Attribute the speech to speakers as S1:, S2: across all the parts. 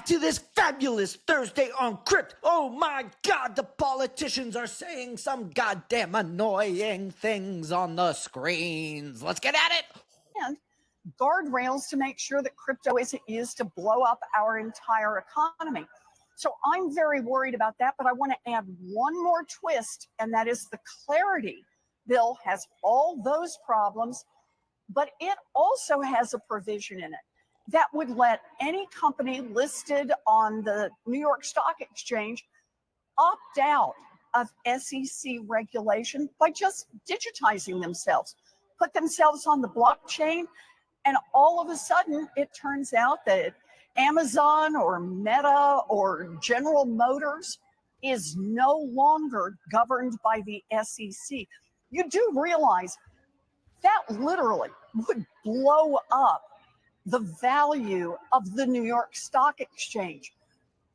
S1: to this fabulous Thursday on Crypt. Oh my God, the politicians are saying some goddamn annoying things on the screens. Let's get at it.
S2: And guardrails to make sure that crypto isn't used to blow up our entire economy. So I'm very worried about that, but I want to add one more twist, and that is the Clarity bill has all those problems, but it also has a provision in it that would let any company listed on the New York Stock Exchange opt out of SEC regulation by just digitizing themselves, put themselves on the blockchain, and all of a sudden it turns out that Amazon or Meta or General Motors is no longer governed by the SEC. You do realize that literally would blow up the value of the New York Stock Exchange.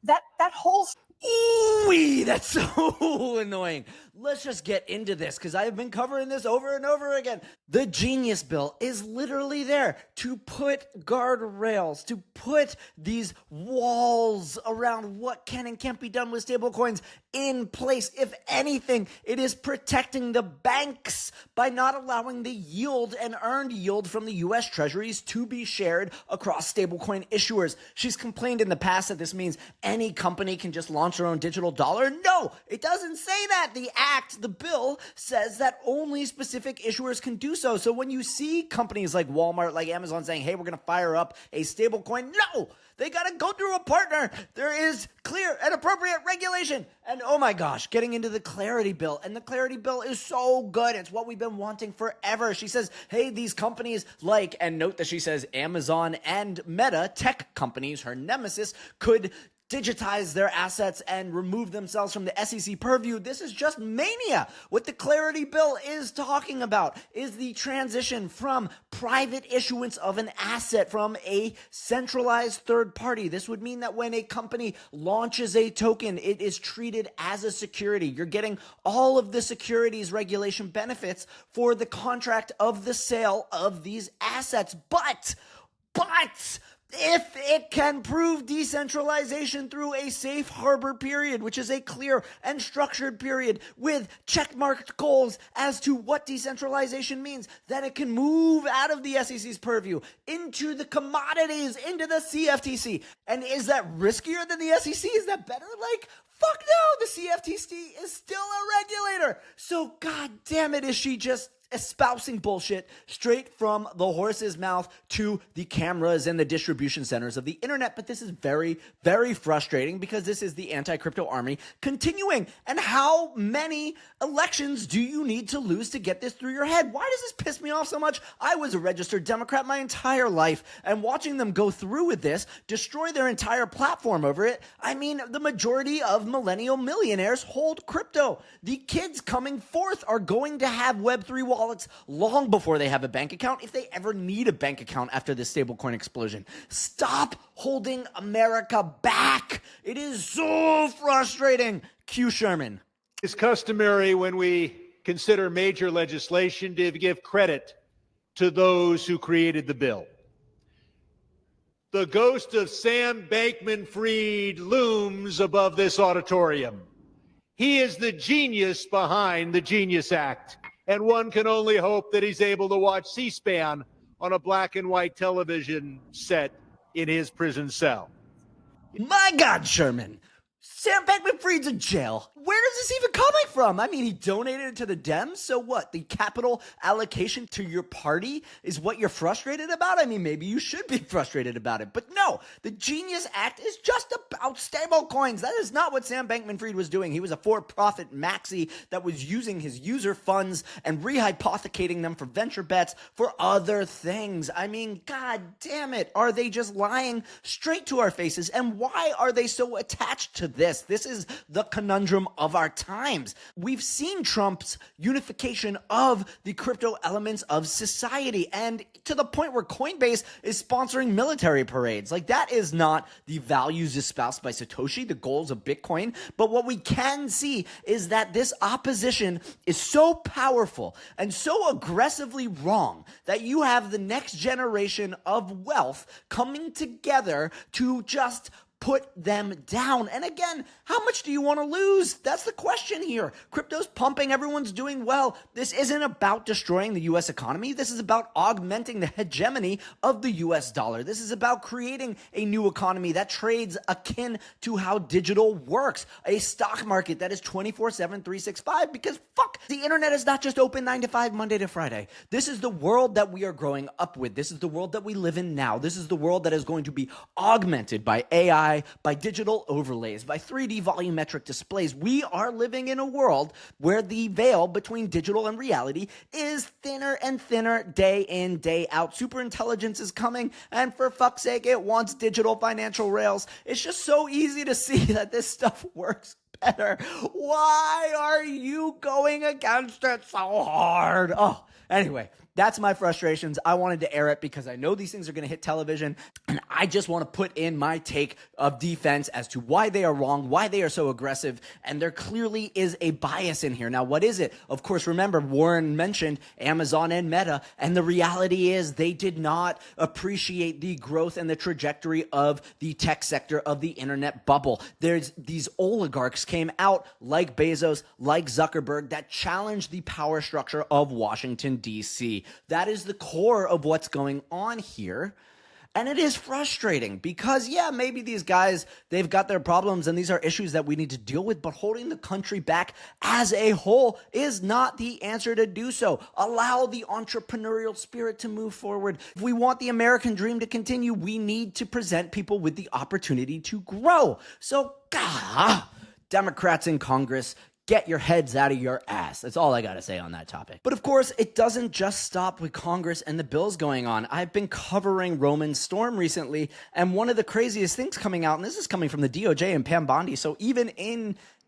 S2: That whole
S1: Ooh, that's so annoying. Let's just get into this because I've been covering this over and over again. The Genius Bill is literally there to put guardrails, to put these walls around what can and can't be done with stablecoins in place. If anything, it is protecting the banks by not allowing the yield and earned yield from the U.S. Treasuries to be shared across stablecoin issuers. She's complained in the past that this means any company can just launch their own digital dollar. No, it doesn't say that. The bill says that only specific issuers can do so. So when you see companies like Walmart, like Amazon saying, hey, we're going to fire up a stablecoin, no, they got to go through a partner. There is clear and appropriate regulation. And oh my gosh, getting into the Clarity bill. And the Clarity bill is so good. It's what we've been wanting forever. She says, hey, these companies like, and note that she says Amazon and Meta, tech companies, her nemesis, could digitize their assets and remove themselves from the SEC purview. This is just mania. What the Clarity bill is talking about is the transition from private issuance of an asset from a centralized third party. This would mean that when a company launches a token, it is treated as a security. You're getting all of the securities regulation benefits for the contract of the sale of these assets. But if it can prove decentralization through a safe harbor period, which is a clear and structured period with checkmarked goals as to what decentralization means, then it can move out of the SEC's purview into the commodities, into the CFTC. And is that riskier than the SEC? Is that better? Like, fuck no, the CFTC is still a regulator. So, god damn it, is she just espousing bullshit straight from the horse's mouth to the cameras and the distribution centers of the internet. But this is very, very frustrating because this is the anti-crypto army continuing. And how many elections do you need to lose to get this through your head? Why does this piss me off so much? I was a registered Democrat my entire life, and watching them go through with this, destroy their entire platform over it. I mean, the majority of millennial millionaires hold crypto. The kids coming forth are going to have Web3 wallets long before they have a bank account, if they ever need a bank account after this stablecoin explosion. Stop holding America back. It is so frustrating. Cue Sherman.
S3: It's customary when we consider major legislation to give credit to those who created the bill. The ghost of Sam Bankman-Fried looms above this auditorium. He is the genius behind the Genius Act. And one can only hope that he's able to watch C-SPAN on a black and white television set in his prison cell.
S1: My God, Sherman. Sam Bankman-Fried's in jail. Where is this even coming from? I mean, he donated it to the Dems, so what? The capital allocation to your party is what you're frustrated about? I mean, maybe you should be frustrated about it. But no, the Genius Act is just about stablecoins. That is not what Sam Bankman-Fried was doing. He was a for-profit maxi that was using his user funds and rehypothecating them for venture bets for other things. I mean, god damn it. Are they just lying straight to our faces? And why are they so attached to this? This is the conundrum of our times. We've seen Trump's unification of the crypto elements of society, and to the point where Coinbase is sponsoring military parades. Like, that is not the values espoused by Satoshi, the goals of Bitcoin. But what we can see is that this opposition is so powerful and so aggressively wrong that you have the next generation of wealth coming together to just put them down. And again, how much do you want to lose? That's the question here. Crypto's pumping. Everyone's doing well. This isn't about destroying the U.S. economy. This is about augmenting the hegemony of the U.S. dollar. This is about creating a new economy that trades akin to how digital works. A stock market that is 24/7, 365, because fuck, the internet is not just open 9 to 5, Monday to Friday. This is the world that we are growing up with. This is the world that we live in now. This is the world that is going to be augmented by AI, by digital overlays, by 3D volumetric displays. We are living in a world where the veil between digital and reality is thinner and thinner day in, day out. Superintelligence is coming, and for fuck's sake, it wants digital financial rails. It's just so easy to see that this stuff works better. Why are you going against it so hard? Oh, anyway, that's my frustrations. I wanted to air it because I know these things are going to hit television, and I just want to put in my take of defense as to why they are wrong, why they are so aggressive, and there clearly is a bias in here. Now, what is it? Of course, remember, Warren mentioned Amazon and Meta, and the reality is they did not appreciate the growth and the trajectory of the tech sector of the internet bubble. There's these oligarchs came out like Bezos, like Zuckerberg, that challenged the power structure of Washington, D.C. That is the core of what's going on here. And it is frustrating because, yeah, maybe these guys, they've got their problems and these are issues that we need to deal with, but holding the country back as a whole is not the answer to do so. Allow the entrepreneurial spirit to move forward. If we want the American dream to continue, we need to present people with the opportunity to grow. So, Democrats in Congress, get your heads out of your ass. That's all I got to say on that topic. But of course, it doesn't just stop with Congress and the bills going on. I've been covering Roman Storm recently, and one of the craziest things coming out, and this is coming from the DOJ and Pam Bondi, so even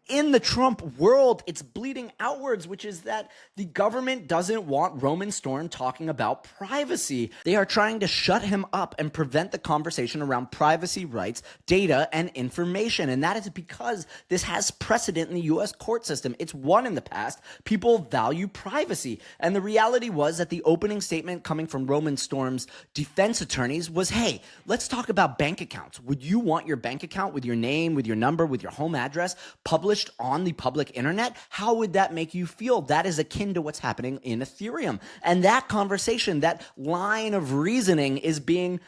S1: in the Trump world, it's bleeding outwards, which is that the government doesn't want Roman Storm talking about privacy. They are trying to shut him up and prevent the conversation around privacy rights, data, and information. And that is because this has precedent in the U.S. court system. It's won in the past. People value privacy. And the reality was that the opening statement coming from Roman Storm's defense attorneys was, hey, let's talk about bank accounts. Would you want your bank account with your name, with your number, with your home address published on the public internet? How would that make you feel? That is akin to what's happening in Ethereum. And that conversation, that line of reasoning is being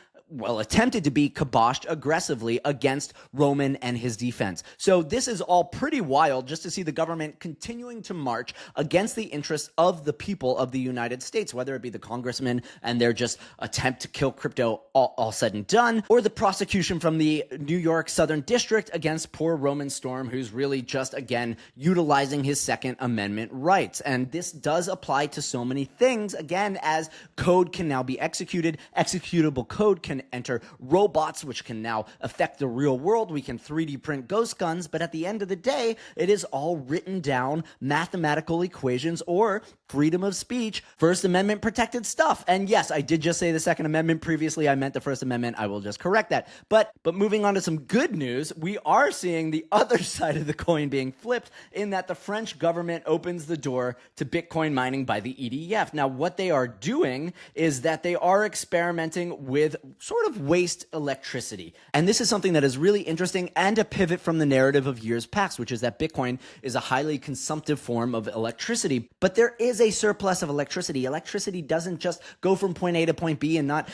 S1: attempted to be kiboshed aggressively against Roman and his defense. So this is all pretty wild just to see the government continuing to march against the interests of the people of the United States, whether it be the congressmen and their just attempt to kill crypto all said and done, or the prosecution from the New York Southern District against poor Roman Storm, who's really just, again, utilizing his Second Amendment rights. And this does apply to so many things, again, as code can now be executed, executable code can enter robots, which can now affect the real world. We can 3D print ghost guns, but at the end of the day, it is all written down mathematical equations or freedom of speech, First Amendment protected stuff. And yes, I did just say the Second Amendment previously. I meant the First Amendment. I will just correct that. But moving on to some good news, we are seeing the other side of the coin being flipped in that the French government opens the door to Bitcoin mining by the EDF. Now, what they are doing is that they are experimenting with sort of waste electricity. And this is something that is really interesting and a pivot from the narrative of years past, which is that Bitcoin is a highly consumptive form of electricity. But there is a surplus of electricity. Electricity doesn't just go from point A to point B and not,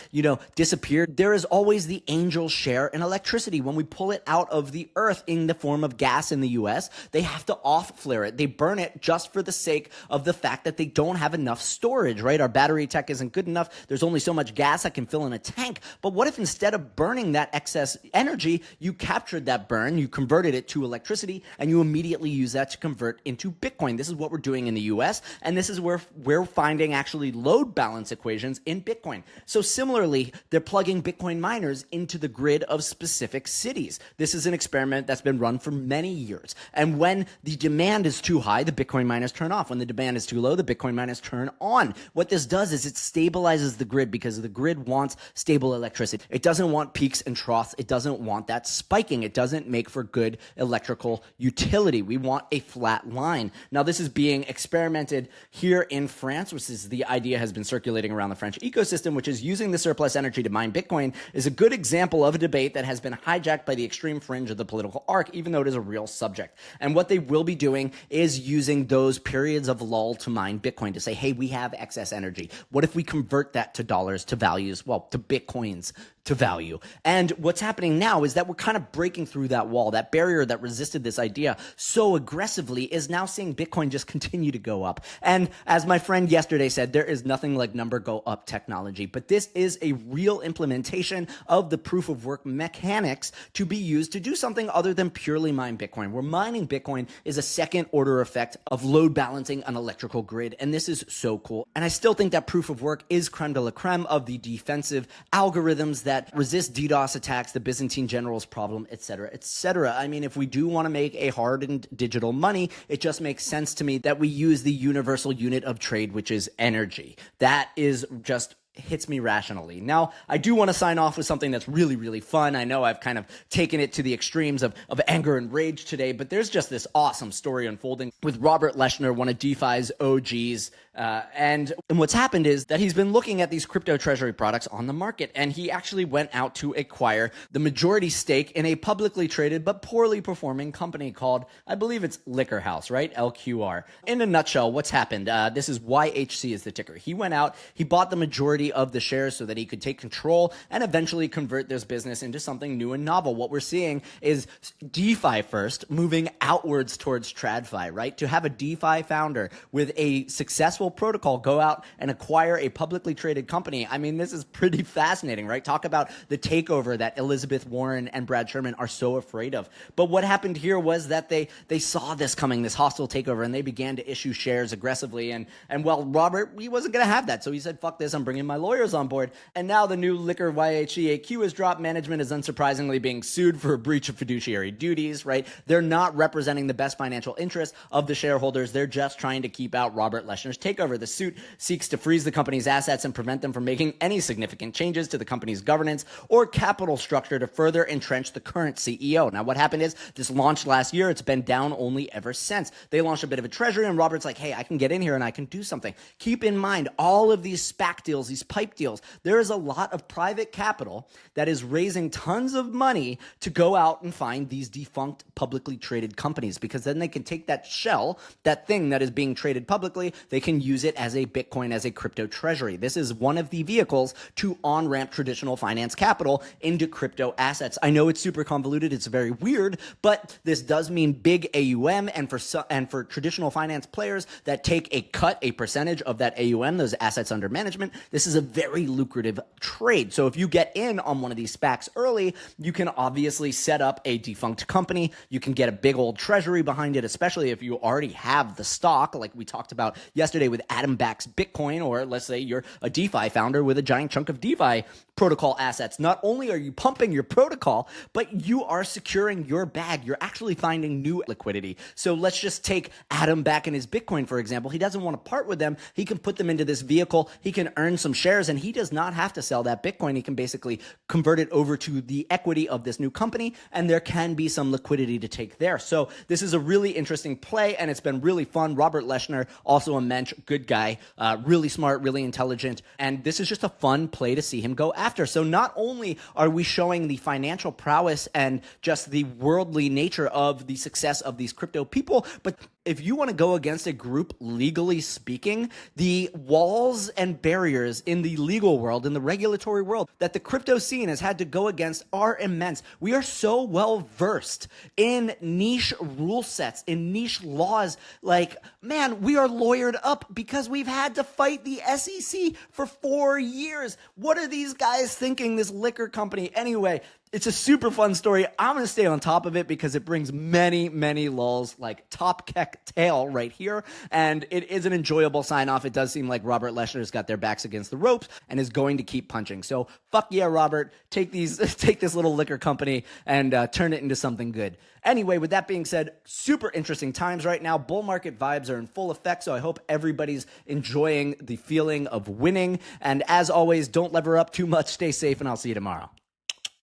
S1: disappear. There is always the angel share in electricity. When we pull it out of the earth in the form of gas in the US, they have to off flare it. They burn it just for the sake of the fact that they don't have enough storage, right? Our battery tech isn't good enough. There's only so much gas that can fill in a tank. But what if instead of burning that excess energy, you captured that burn, you converted it to electricity, and you immediately use that to convert into Bitcoin? This is what we're doing in the US, and this is where we're finding actually load balance equations in Bitcoin. So similarly, they're plugging Bitcoin miners into the grid of specific cities. This is an experiment that's been run for many years. And when the demand is too high, the Bitcoin miners turn off. When the demand is too low, the Bitcoin miners turn on. What this does is it stabilizes the grid because the grid wants stable electricity. It doesn't want peaks and troughs. It doesn't want that spiking. It doesn't make for good electrical utility. We want a flat line. Now, this is being experimented here here in France, which is the idea has been circulating around the French ecosystem, which is using the surplus energy to mine Bitcoin, is a good example of a debate that has been hijacked by the extreme fringe of the political arc, even though it is a real subject. And what they will be doing is using those periods of lull to mine Bitcoin to say, hey, we have excess energy. What if we convert that to dollars, to values, well, to Bitcoins, to value? And what's happening now is that we're kind of breaking through that wall. That barrier that resisted this idea so aggressively is now seeing Bitcoin just continue to go up. And as my friend yesterday said, there is nothing like number go up technology, but this is a real implementation of the proof of work mechanics to be used to do something other than purely mine Bitcoin. Where mining Bitcoin is a second order effect of load balancing an electrical grid. And this is so cool. And I still think that proof of work is creme de la creme of the defensive algorithms that resist DDoS attacks, the Byzantine generals problem, etc., etc. I mean, if we do want to make a hardened digital money, it just makes sense to me that we use the universal unit of trade, which is energy. That is just hits me rationally. Now, I do want to sign off with something that's really, really fun. I know I've kind of taken it to the extremes of anger and rage today, but there's just this awesome story unfolding with Robert Leshner, one of DeFi's OGs. And what's happened is that he's been looking at these crypto treasury products on the market, and he actually went out to acquire the majority stake in a publicly traded but poorly performing company called, I believe it's Liquor House, right? LQR. In a nutshell, what's happened? This is YHC is the ticker. He went out, he bought the majority of the shares so that he could take control and eventually convert this business into something new and novel. What we're seeing is DeFi first moving outwards towards TradFi, right? To have a DeFi founder with a successful protocol go out and acquire a publicly traded company. I mean, this is pretty fascinating, right? Talk about the takeover that Elizabeth Warren and Brad Sherman are so afraid of. But what happened here was that they saw this coming, this hostile takeover, and they began to issue shares aggressively. And well, Robert, he wasn't going to have that. So he said, fuck this, I'm bringing my lawyers on board. And now the new Liquor YHEAQ has dropped. Management is unsurprisingly being sued for a breach of fiduciary duties, right? They're not representing the best financial interests of the shareholders. They're just trying to keep out Robert Leshner's takeover. The suit seeks to freeze the company's assets and prevent them from making any significant changes to the company's governance or capital structure to further entrench the current CEO. Now, what happened is this launched last year. It's been down only ever since. They launched a bit of a treasury, and Robert's like, hey, I can get in here and I can do something. Keep in mind, all of these SPAC deals, these pipe deals, there is a lot of private capital that is raising tons of money to go out and find these defunct publicly traded companies, because then they can take that shell, that thing that is being traded publicly, they can use it as a Bitcoin, as a crypto treasury. This is one of the vehicles to on-ramp traditional finance capital into crypto assets. I know it's super convoluted, it's very weird, but this does mean big AUM, and for traditional finance players that take a cut, a percentage of that AUM, those assets under management, this is a very lucrative trade. So if you get in on one of these SPACs early, you can obviously set up a defunct company. You can get a big old treasury behind it, especially if you already have the stock, like we talked about yesterday with Adam Back's Bitcoin, or let's say you're a DeFi founder with a giant chunk of DeFi protocol assets. Not only are you pumping your protocol, but you are securing your bag. You're actually finding new liquidity. So let's just take Adam Back and his Bitcoin, for example. He doesn't want to part with them. He can put them into this vehicle. He can earn some shares, and he does not have to sell that Bitcoin. He can basically convert it over to the equity of this new company, and there can be some liquidity to take there. So this is a really interesting play, and it's been really fun. Robert Leshner, also a mensch, good guy, really smart, really intelligent, and this is just a fun play to see him go after. So not only are we showing the financial prowess and just the worldly nature of the success of these crypto people, but if you want to go against a group, legally speaking, the walls and barriers in the legal world, in the regulatory world, that the crypto scene has had to go against are immense. We are so well versed in niche rule sets, in niche laws. Like, man, we are lawyered up because we've had to fight the SEC for 4 years. What are these guys thinking, this liquor company? Anyway, it's a super fun story. I'm going to stay on top of it because it brings many, many lulls, like top keck tail right here. And it is an enjoyable sign off. It does seem like Robert Leshner's got their backs against the ropes and is going to keep punching. So fuck yeah, Robert, take this little liquor company and turn it into something good. Anyway, with that being said, super interesting times right now. Bull market vibes are in full effect. So I hope everybody's enjoying the feeling of winning. And as always, don't lever up too much. Stay safe, and I'll see you tomorrow.